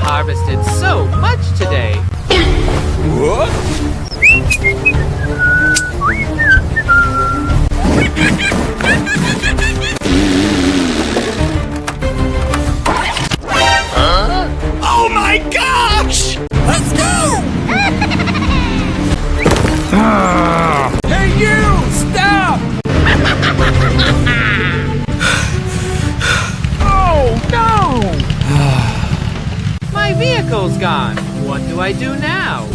harvested so much today. What? Oh my gosh! Let's go! Hey you! Stop! Oh no! My vehicle's gone. What do I do now?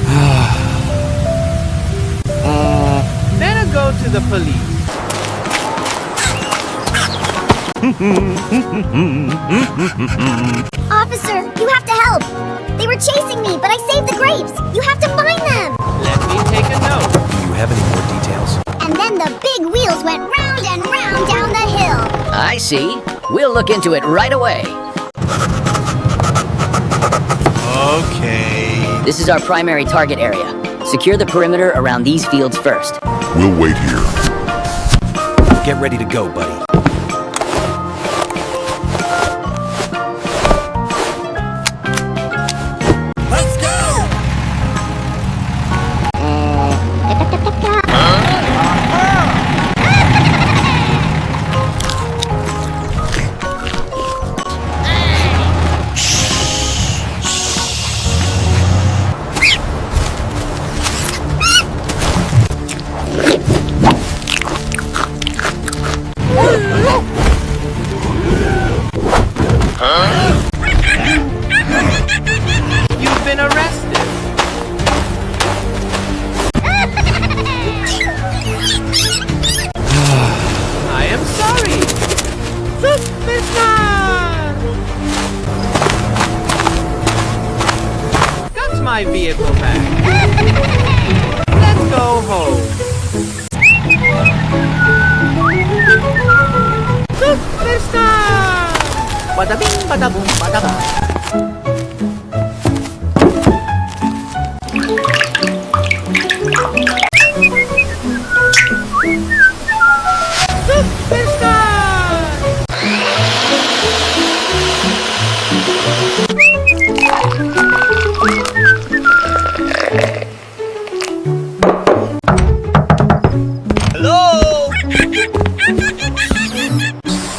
Better go to the police. Officer, you have to help. They were chasing me, but I saved the grapes. You have to find them. Let me take a note. Do you have any more details? And then the big wheels went round and round down the hill. I see. We'll look into it right away. Okay. This is our primary target area. Secure the perimeter around these fields first. We'll wait here. Get ready to go, buddy. Let's go! You've been arrested. I am sorry. Superstar! Got my vehicle back. Let's go home. Superstar! Bada bing, bada boom, bada bang.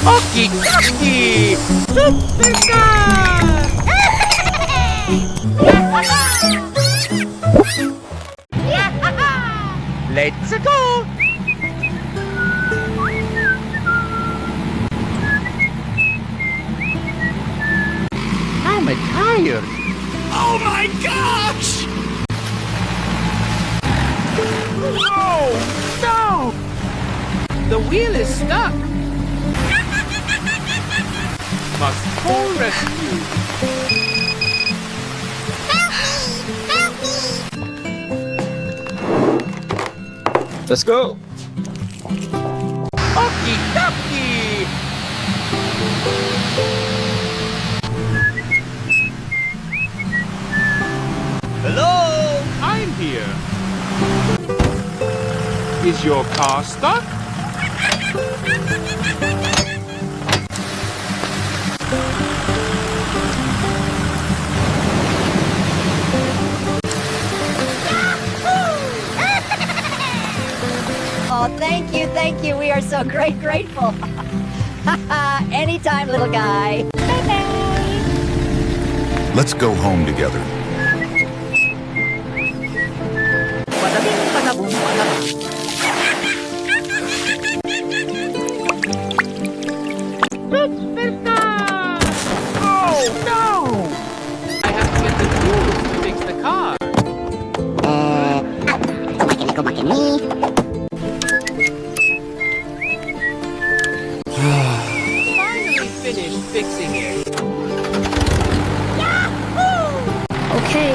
Monkey Cuddle! Superstar! Let's go! I'm tired. Oh my gosh! Oh, no! The wheel is stuck. Must call rescue. Help me! Let's go! Monkey Cuddle! Hello! I'm here. Is your car stuck? Oh, thank you, thank you. We are so grateful. Anytime, little guy. Let's go home together. Bada bing, bada boom, bada bang. Superstar! Oh, no! I have to get the tools to fix the car. Finally finished fixing it. Okay.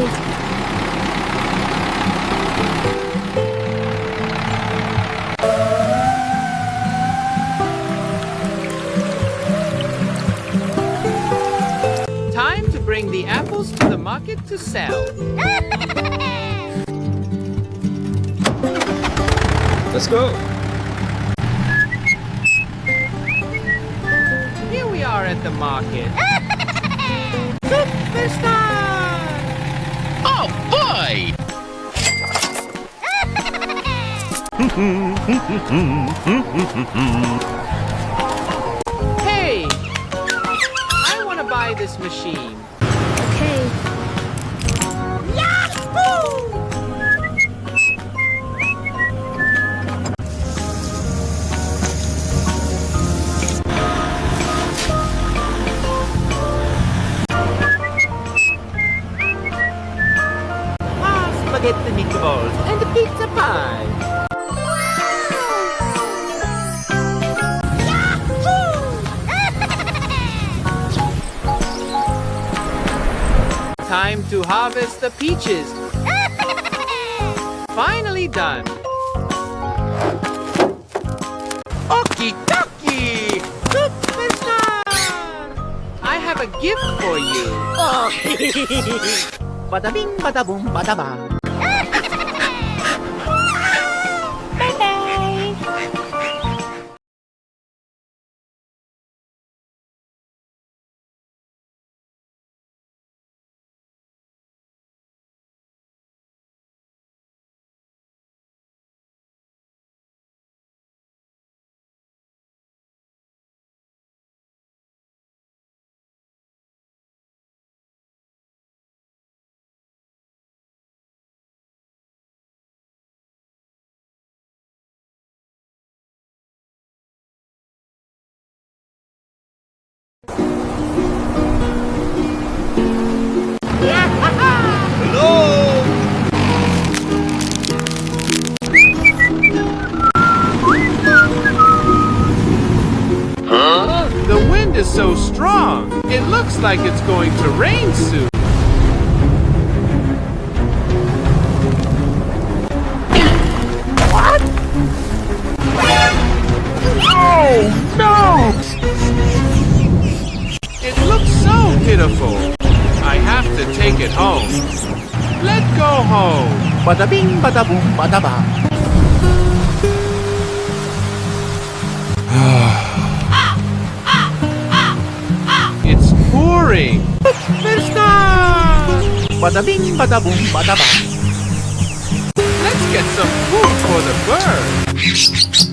Time to bring the apples to the market to sell. Let's go! Here we are at the market. Superstar! boy! Hey! I want to buy this machine. Okay. Spaghetti meatballs and a pizza pie. Time to harvest the peaches. Finally done. Okie dokie! Superstar! I have a gift for you. Bada bing, bada boom, bada ba. The wind is so strong, it looks like it's going to rain soon. What? Oh, no! It looks so pitiful. I have to take it home. Let's go home. Bada bing, bada boom, bada ba. It's pouring. Mister! Bada bing, bada boom, bada ba. Let's get some food for the birds.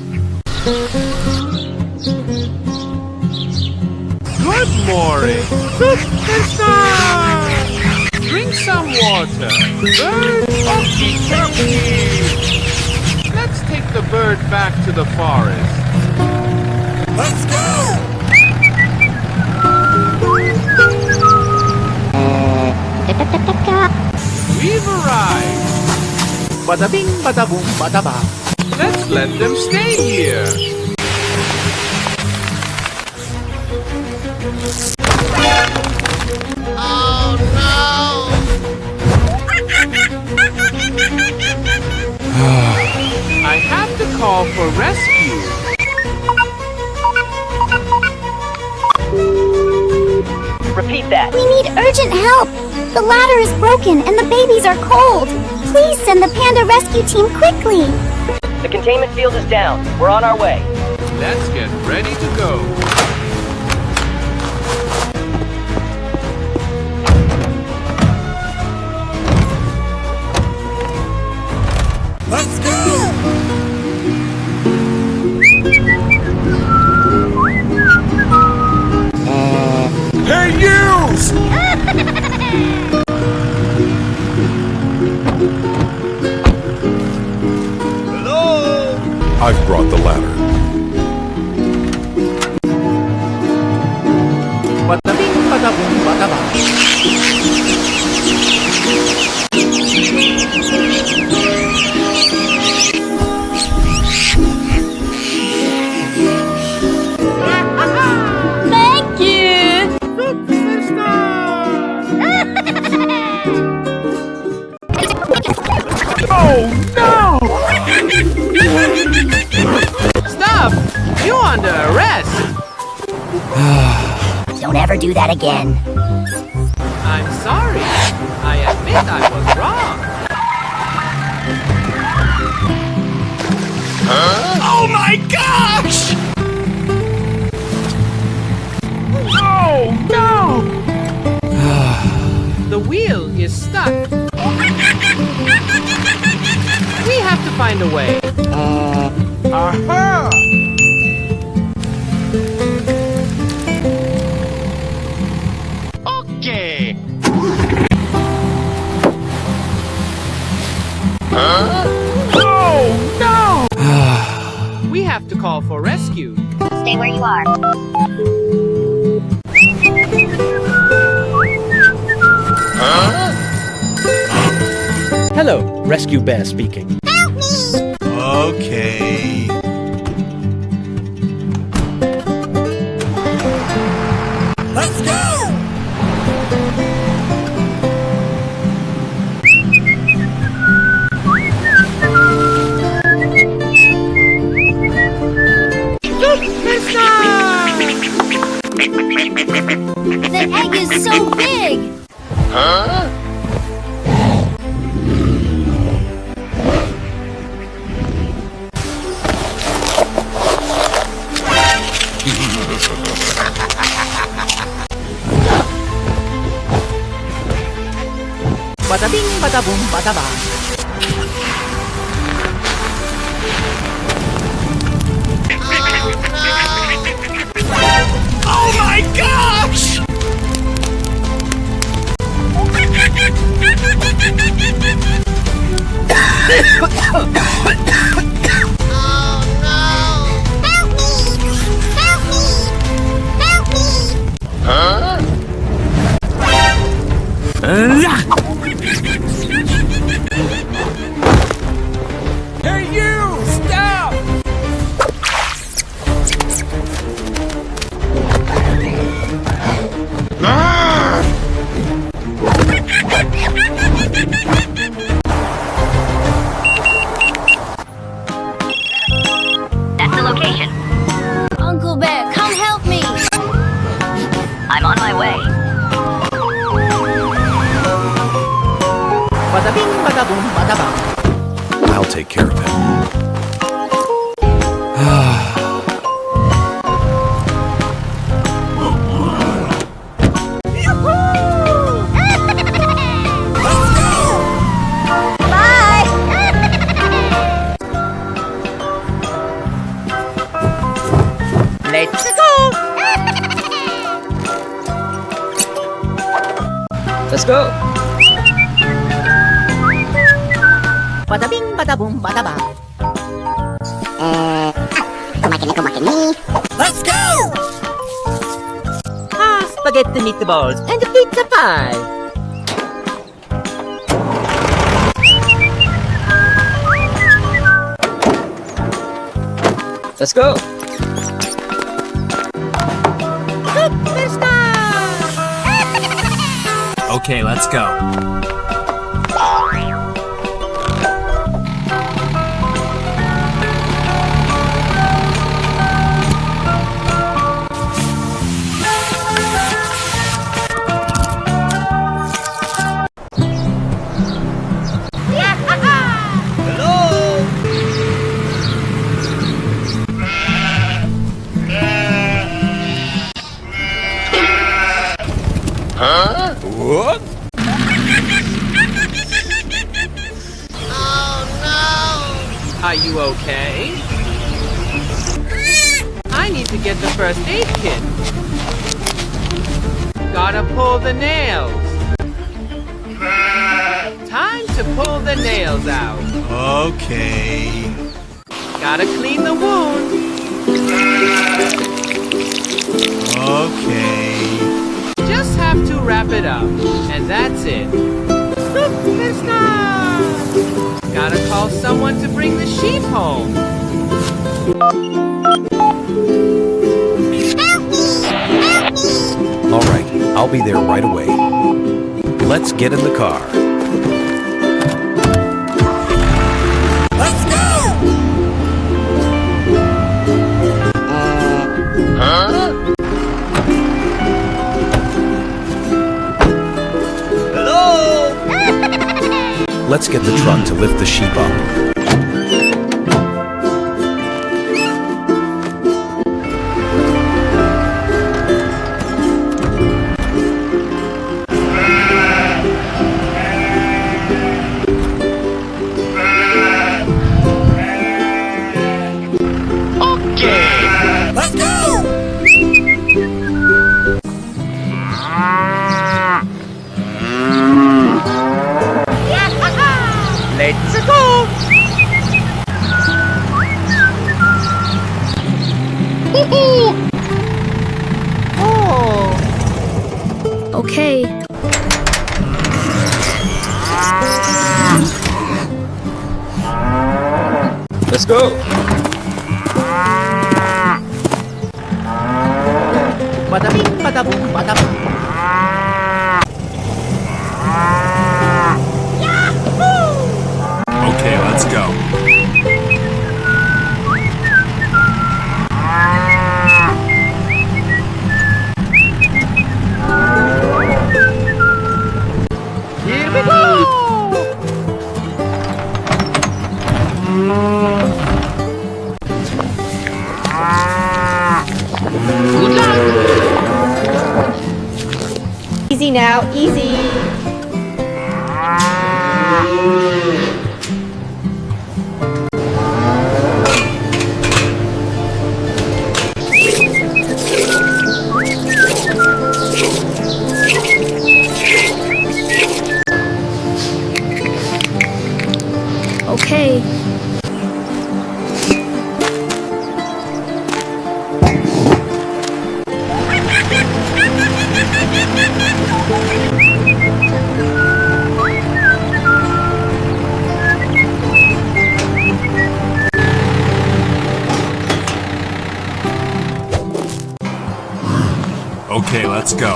Good morning. Mister! Drink some water. Bird, okie dokie. Let's take the bird back to the forest. Let's go! We've arrived. Bada bing, bada boom, bada ba. Let's let them stay here. Oh no! I have to call for rescue. Repeat that. We need urgent help. The ladder is broken and the babies are cold. Please send the panda rescue team quickly. The containment field is down. We're on our way. Let's get ready to go. Let's go! Hey, you! Hello? I've brought the ladder. Bada bing, bada boom, bada ba. Thank you. Oh no! Stop! You under arrest! Don't ever do that again. I'm sorry. I admit I was wrong. Oh my gosh! Oh no! The wheel is stuck. We have to find a way. Aha! Okay. Oh, no! We have to call for rescue. Stay where you are. Hello, Rescue Bear speaking. Help me! Okay. Let's go! The egg is so big! Bada bing, bada boom, bada bang. Oh my gosh! Help me! Help me! Help me! Hey you! Stop! That's the location. Uncle Bear, come help me! I'm on my way. Bada bing, bada boom, bada bang. I'll take care of him. Bye! Let's go! Let's go! Bada bing, bada boom, bada bang. Let's go! Spaghetti meatballs and pizza pie. Let's go! Okay, let's go. What? Are you okay? I need to get the first aid kit. Gotta pull the nails. Time to pull the nails out. Okay. Gotta clean the wound. Okay. Just have to wrap it up, and that's it. Gotta call someone to bring the sheep home. All right, I'll be there right away. Let's get in the car. Let's go! Hello? Let's get the truck to lift the sheep up. Okay. Let's go. Bada bing, bada boom, bada bang. Okay, let's go. Here we go! Good luck! Easy now, easy. Okay. Okay, let's go.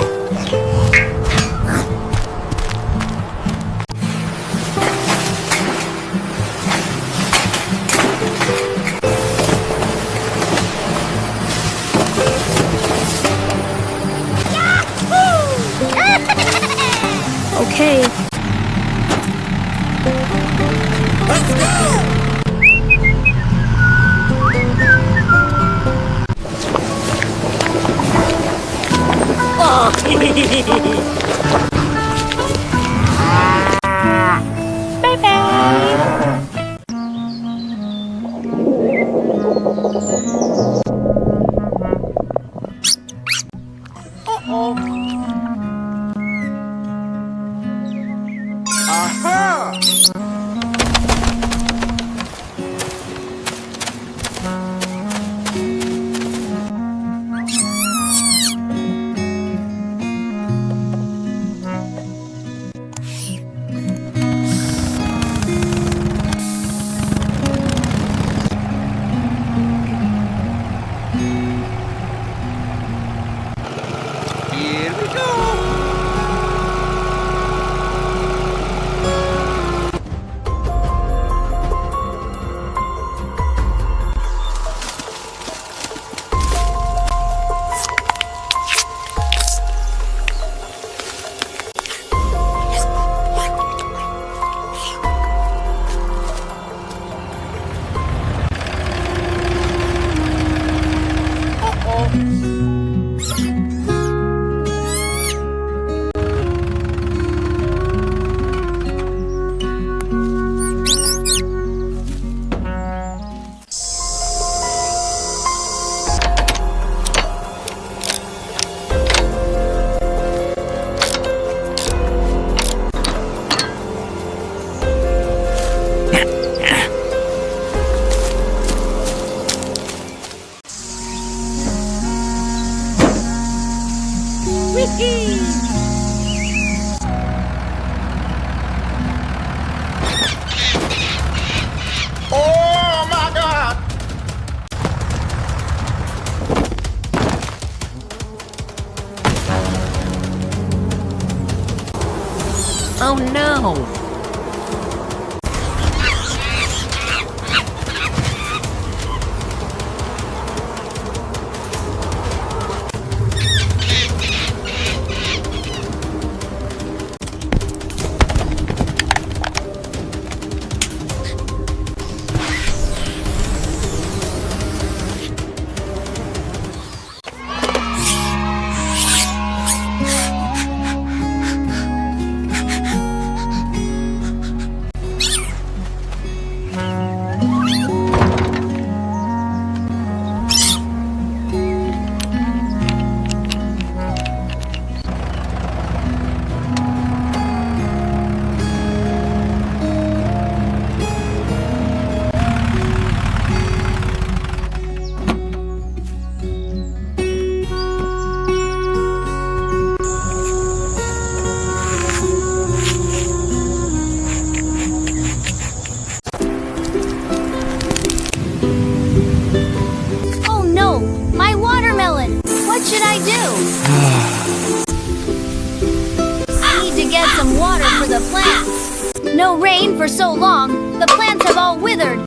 Okay. Here we go! Oh my God! Oh no! should I do? I need to get some water for the plants. No rain for so long, the plants have all withered.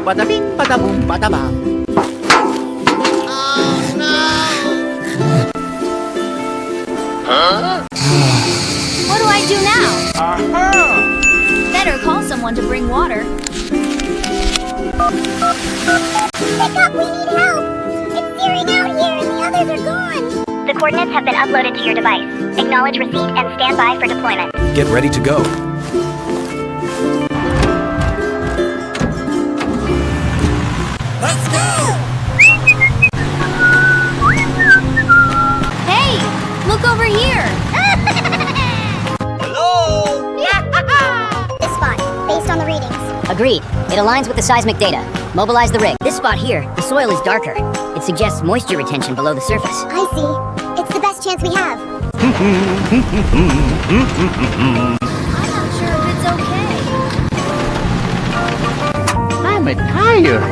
Bada bing, bada boom, bada bang. What do I do now? Better call someone to bring water. Pick up, we need help! It's searing out here and the others are gone! The coordinates have been uploaded to your device. Acknowledge receipt and stand by for deployment. Get ready to go. Hey! Look over here! This spot, based on the readings. Agreed. It aligns with the seismic data. Mobilize the rig. This spot here, the soil is darker. It suggests moisture retention below the surface. I see. It's the best chance we have. I'm not sure if it's okay. I'm tired.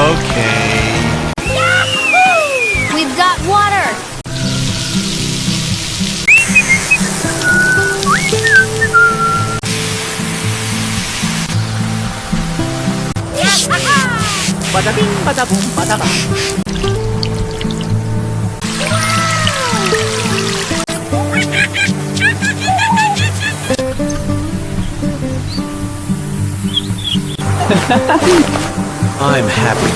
Okay. We've got water! Bada bing, bada boom, bada bang. I'm happy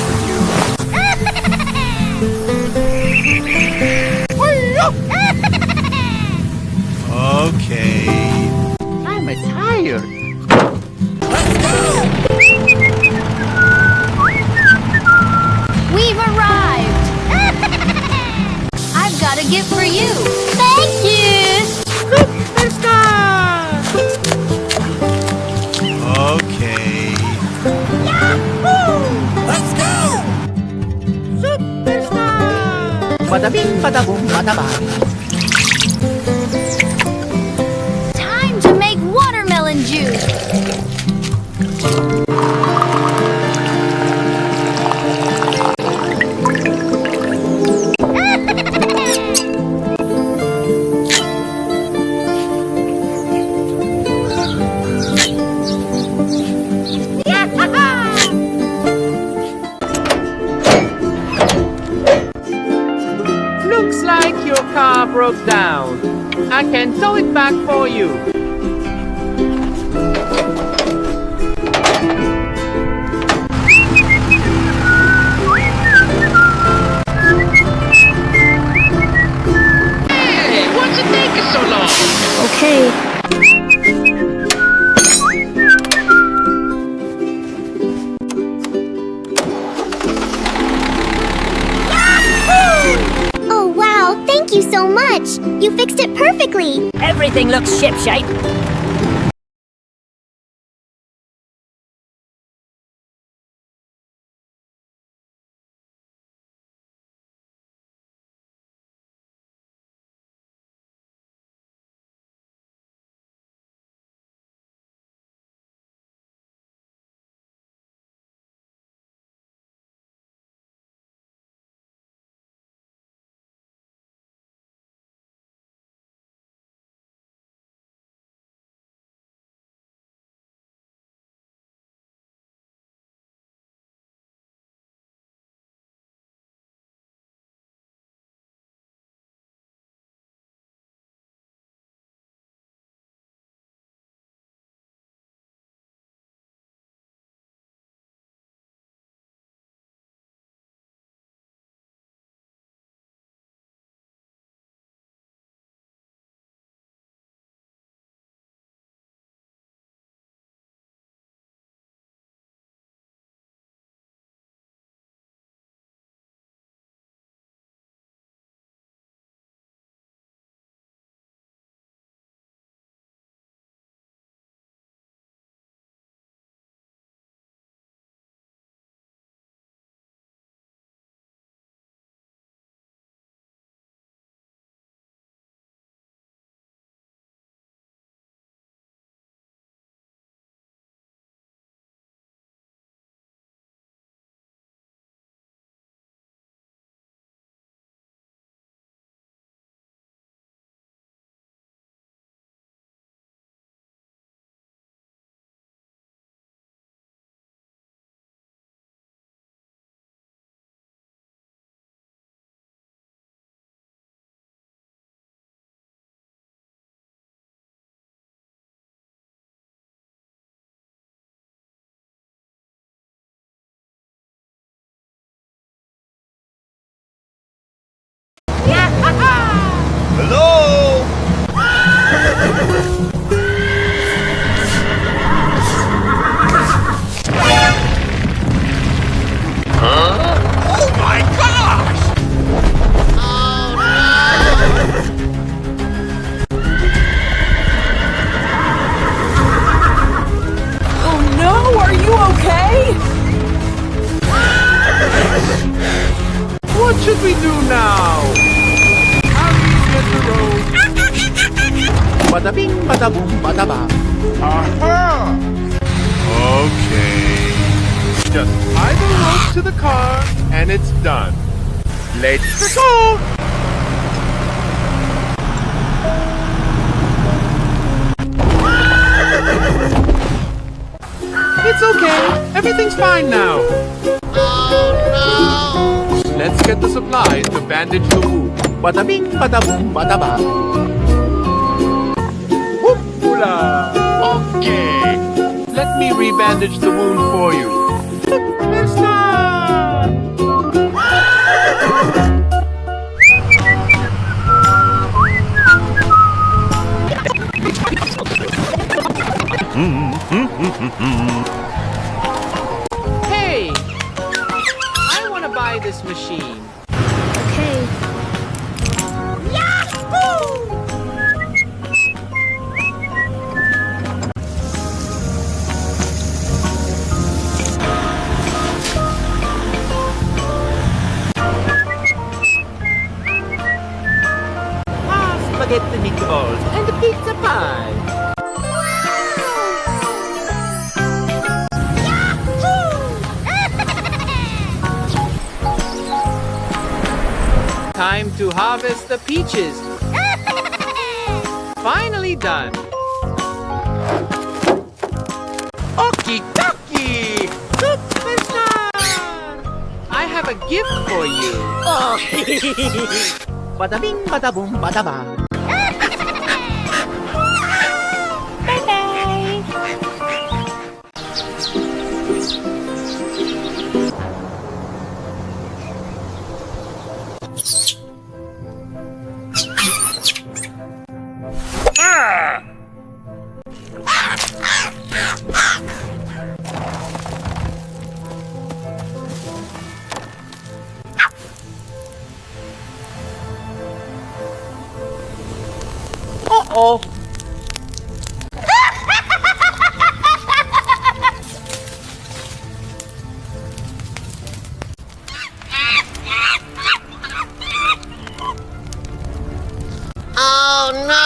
for you. Okay. I'm tired. We've arrived! I've got a gift for you! Thank you! Okay. Bada bing, bada boom, bada bang. Time to make watermelon juice! Looks like your car broke down. I can tow it back for you. Hey, what's it taking so long? Okay. Oh wow, thank you so much! You fixed it perfectly! Everything looks shipshape. Bada bing, bada boom, bada ba. Aha! Okay. Just tie the rope to the car and it's done. Let's go! It's okay. Everything's fine now. Oh no! Let's get the supplies to bandage the wound. Bada bing, bada boom, bada ba. Whoop-hula! Okay. Let me rebandage the wound for you. It's done! Hey! I want to buy this machine. Okay. Spaghetti meatballs and pizza pie. Time to harvest the peaches. Finally done. Okie dokie! Superstar! I have a gift for you. Oh. Bada bing, bada boom, bada ba. Oh. Oh no!